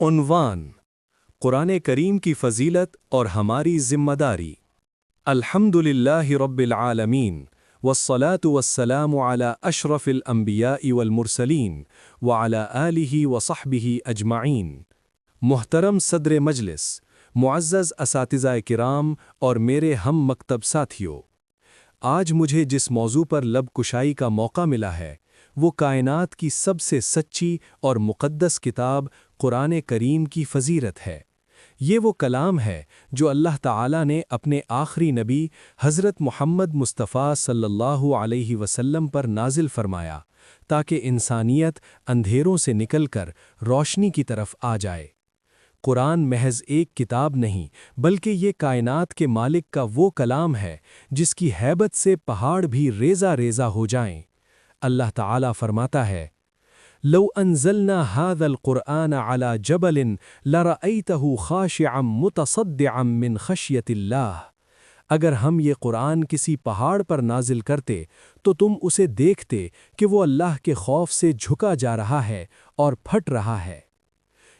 عنوان: قرآن کریم کی فضیلت اور ہماری ذمہ داری۔ الحمدللہ رب العالمین والصلاة والسلام علی اشرف الانبیاء والمرسلین وعلی آلہ وصحبہ اجمعین۔ محترم صدر مجلس، معزز اساتذہ کرام اور میرے ہم مکتب ساتھیوں، آج مجھے جس موضوع پر لب کشائی کا موقع ملا ہے وہ کائنات کی سب سے سچی اور مقدس کتاب قرآن کریم کی فضیلت ہے۔ یہ وہ کلام ہے جو اللہ تعالیٰ نے اپنے آخری نبی حضرت محمد مصطفیٰ صلی اللہ علیہ وسلم پر نازل فرمایا تاکہ انسانیت اندھیروں سے نکل کر روشنی کی طرف آ جائے۔ قرآن محض ایک کتاب نہیں بلکہ یہ کائنات کے مالک کا وہ کلام ہے جس کی ہیبت سے پہاڑ بھی ریزہ ریزہ ہو جائیں۔ اللہ تعالیٰ فرماتا ہے: لو انزلنا هذا القرآن على جبل لرأيته خاشعا متصدعا من خشية الله۔ اگر ہم یہ قرآن کسی پہاڑ پر نازل کرتے تو تم اسے دیکھتے کہ وہ اللہ کے خوف سے جھکا جا رہا ہے اور پھٹ رہا ہے۔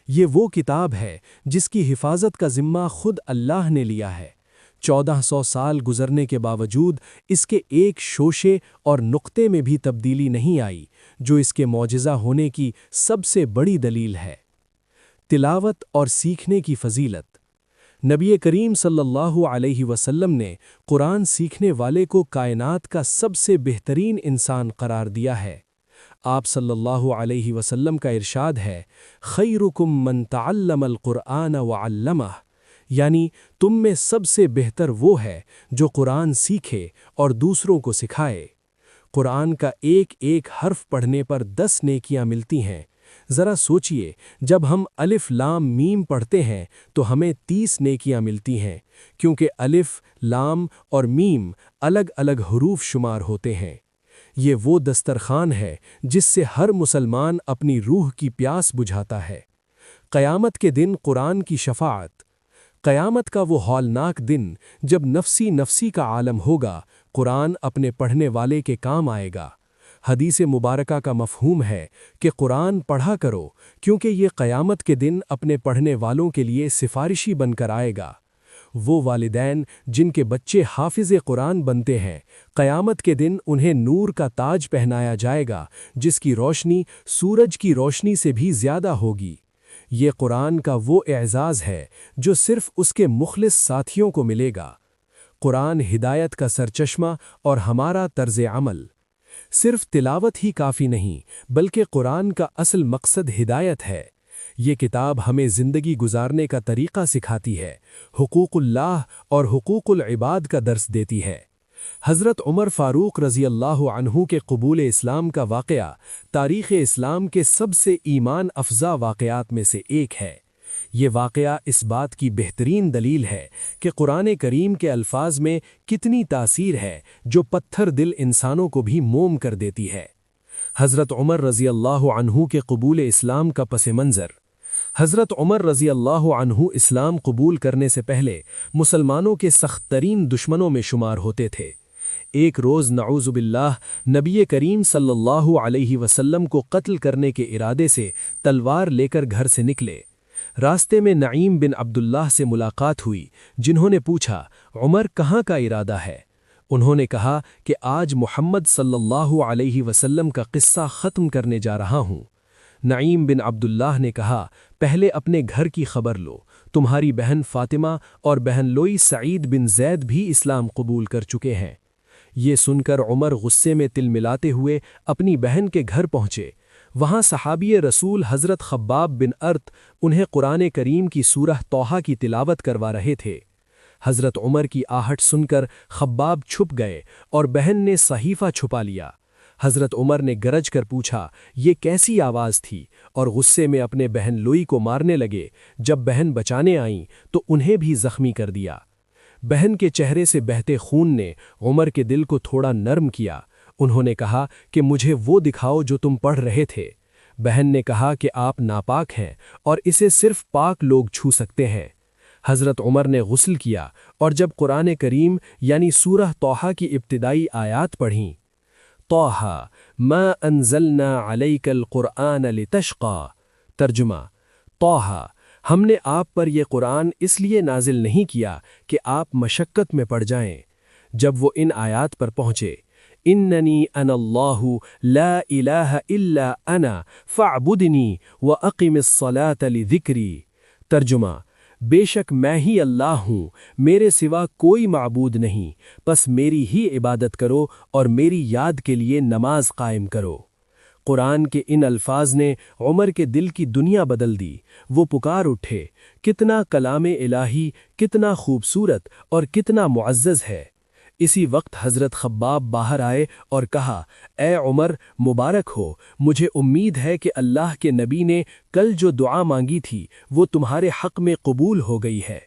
یہ وہ کتاب ہے جس کی حفاظت کا ذمہ خود اللہ نے لیا ہے۔ 1400 سال گزرنے کے باوجود اس کے ایک شوشے اور نقطے میں بھی تبدیلی نہیں آئی، جو اس کے معجزہ ہونے کی سب سے بڑی دلیل ہے۔ تلاوت اور سیکھنے کی فضیلت۔ نبی کریم صلی اللہ علیہ وسلم نے قرآن سیکھنے والے کو کائنات کا سب سے بہترین انسان قرار دیا ہے۔ آپ صلی اللہ علیہ وسلم کا ارشاد ہے: خیرکم من تعلم القرآن وعلمہ، یعنی تم میں سب سے بہتر وہ ہے جو قرآن سیکھے اور دوسروں کو سکھائے۔ قرآن کا ایک ایک حرف پڑھنے پر 10 نیکیاں ملتی ہیں۔ ذرا سوچئے، جب ہم الف لام میم پڑھتے ہیں تو ہمیں 30 نیکیاں ملتی ہیں، کیونکہ الف، لام اور میم الگ الگ حروف شمار ہوتے ہیں۔ یہ وہ دسترخوان ہے جس سے ہر مسلمان اپنی روح کی پیاس بجھاتا ہے۔ قیامت کے دن قرآن کی شفاعت۔ قیامت کا وہ ہولناک دن جب نفسی نفسی کا عالم ہوگا، قرآن اپنے پڑھنے والے کے کام آئے گا۔ حدیث مبارکہ کا مفہوم ہے کہ قرآن پڑھا کرو کیونکہ یہ قیامت کے دن اپنے پڑھنے والوں کے لیے سفارشی بن کر آئے گا۔ وہ والدین جن کے بچے حافظ قرآن بنتے ہیں، قیامت کے دن انہیں نور کا تاج پہنایا جائے گا جس کی روشنی سورج کی روشنی سے بھی زیادہ ہوگی۔ یہ قرآن کا وہ اعزاز ہے جو صرف اس کے مخلص ساتھیوں کو ملے گا۔ قرآن ہدایت کا سرچشمہ اور ہمارا طرز عمل۔ صرف تلاوت ہی کافی نہیں بلکہ قرآن کا اصل مقصد ہدایت ہے۔ یہ کتاب ہمیں زندگی گزارنے کا طریقہ سکھاتی ہے، حقوق اللہ اور حقوق العباد کا درس دیتی ہے۔ حضرت عمر فاروق رضی اللہ عنہ کے قبول اسلام کا واقعہ تاریخ اسلام کے سب سے ایمان افزا واقعات میں سے ایک ہے۔ یہ واقعہ اس بات کی بہترین دلیل ہے کہ قرآن کریم کے الفاظ میں کتنی تاثیر ہے جو پتھر دل انسانوں کو بھی موم کر دیتی ہے۔ حضرت عمر رضی اللہ عنہ کے قبول اسلام کا پس منظر۔ حضرت عمر رضی اللہ عنہ اسلام قبول کرنے سے پہلے مسلمانوں کے سخت ترین دشمنوں میں شمار ہوتے تھے۔ ایک روز نعوذ باللہ نبی کریم صلی اللہ علیہ وسلم کو قتل کرنے کے ارادے سے تلوار لے کر گھر سے نکلے۔ راستے میں نعیم بن عبداللہ سے ملاقات ہوئی، جنہوں نے پوچھا: عمر کہاں کا ارادہ ہے؟ انہوں نے کہا کہ آج محمد صلی اللہ علیہ وسلم کا قصہ ختم کرنے جا رہا ہوں۔ نعیم بن عبداللہ نے کہا: پہلے اپنے گھر کی خبر لو، تمہاری بہن فاطمہ اور بہن لوئی سعید بن زید بھی اسلام قبول کر چکے ہیں۔ یہ سن کر عمر غصے میں تل ملاتے ہوئے اپنی بہن کے گھر پہنچے۔ وہاں صحابی رسول حضرت خباب بن ارت انہیں قرآن کریم کی سورہ طٰہٰ کی تلاوت کروا رہے تھے۔ حضرت عمر کی آہٹ سن کر خباب چھپ گئے اور بہن نے صحیفہ چھپا لیا۔ حضرت عمر نے گرج کر پوچھا: یہ کیسی آواز تھی؟ اور غصے میں اپنے بہن لوئی کو مارنے لگے۔ جب بہن بچانے آئیں تو انہیں بھی زخمی کر دیا۔ بہن کے چہرے سے بہتے خون نے عمر کے دل کو تھوڑا نرم کیا۔ انہوں نے کہا کہ مجھے وہ دکھاؤ جو تم پڑھ رہے تھے۔ بہن نے کہا کہ آپ ناپاک ہیں اور اسے صرف پاک لوگ چھو سکتے ہیں۔ حضرت عمر نے غسل کیا اور جب قرآن کریم یعنی سورہ طٰہٰ کی ابتدائی آیات پڑھیں: طٰہٰ ما انزلنا علیک القرآن لتشقی، ترجمہ: طٰہٰ، ہم نے آپ پر یہ قرآن اس لیے نازل نہیں کیا کہ آپ مشقت میں پڑ جائیں۔ جب وہ ان آیات پر پہنچے، اننی انا اللہ لا الہ الا انا فاعبدنی واقم الصلاۃ لذکری، ترجمہ، بے شک میں ہی اللہ ہوں، میرے سوا کوئی معبود نہیں، پس میری ہی عبادت کرو اور میری یاد کے لیے نماز قائم کرو۔ قرآن کے ان الفاظ نے عمر کے دل کی دنیا بدل دی۔ وہ پکار اٹھے، کتنا کلام الہی، کتنا خوبصورت اور کتنا معزز ہے۔ اسی وقت حضرت خباب باہر آئے اور کہا، اے عمر، مبارک ہو، مجھے امید ہے کہ اللہ کے نبی نے کل جو دعا مانگی تھی وہ تمہارے حق میں قبول ہو گئی ہے۔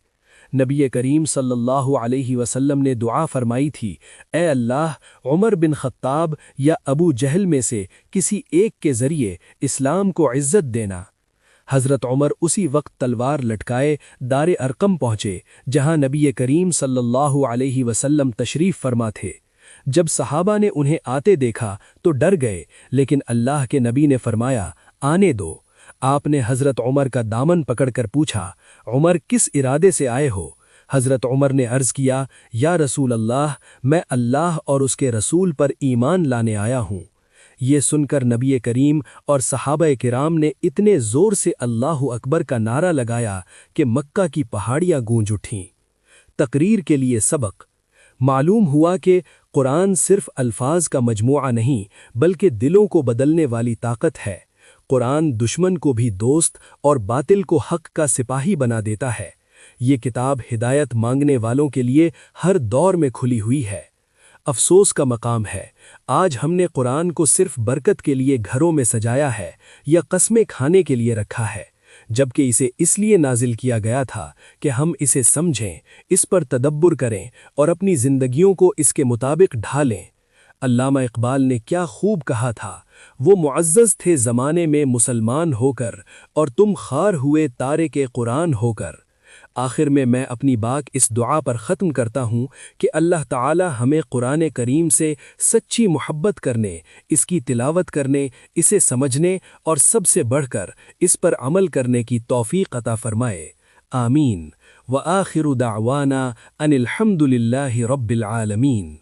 نبی کریم صلی اللہ علیہ وسلم نے دعا فرمائی تھی، اے اللہ، عمر بن خطاب یا ابو جہل میں سے کسی ایک کے ذریعے اسلام کو عزت دینا۔ حضرت عمر اسی وقت تلوار لٹکائے دار ارقم پہنچے، جہاں نبی کریم صلی اللہ علیہ وسلم تشریف فرما تھے۔ جب صحابہ نے انہیں آتے دیکھا تو ڈر گئے، لیکن اللہ کے نبی نے فرمایا، آنے دو۔ آپ نے حضرت عمر کا دامن پکڑ کر پوچھا، عمر، کس ارادے سے آئے ہو؟ حضرت عمر نے عرض کیا، یا رسول اللہ، میں اللہ اور اس کے رسول پر ایمان لانے آیا ہوں۔ یہ سن کر نبی کریم اور صحابہ کرام نے اتنے زور سے اللہ اکبر کا نعرہ لگایا کہ مکہ کی پہاڑیاں گونج اٹھیں۔ تقریر کے لیے سبق۔ معلوم ہوا کہ قرآن صرف الفاظ کا مجموعہ نہیں بلکہ دلوں کو بدلنے والی طاقت ہے۔ قرآن دشمن کو بھی دوست اور باطل کو حق کا سپاہی بنا دیتا ہے۔ یہ کتاب ہدایت مانگنے والوں کے لیے ہر دور میں کھلی ہوئی ہے۔ افسوس کا مقام ہے، آج ہم نے قرآن کو صرف برکت کے لیے گھروں میں سجایا ہے یا قسمیں کھانے کے لیے رکھا ہے، جبکہ اسے اس لیے نازل کیا گیا تھا کہ ہم اسے سمجھیں، اس پر تدبر کریں اور اپنی زندگیوں کو اس کے مطابق ڈھالیں۔ علامہ اقبال نے کیا خوب کہا تھا، وہ معزز تھے زمانے میں مسلمان ہو کر، اور تم خوار ہوئے تارک قرآن ہو کر۔ آخر میں اپنی بات اس دعا پر ختم کرتا ہوں کہ اللہ تعالی ہمیں قرآن کریم سے سچی محبت کرنے، اس کی تلاوت کرنے، اسے سمجھنے اور سب سے بڑھ کر اس پر عمل کرنے کی توفیق عطا فرمائے۔ آمین۔ وآخر دعوانا ان الحمد للہ رب العالمین۔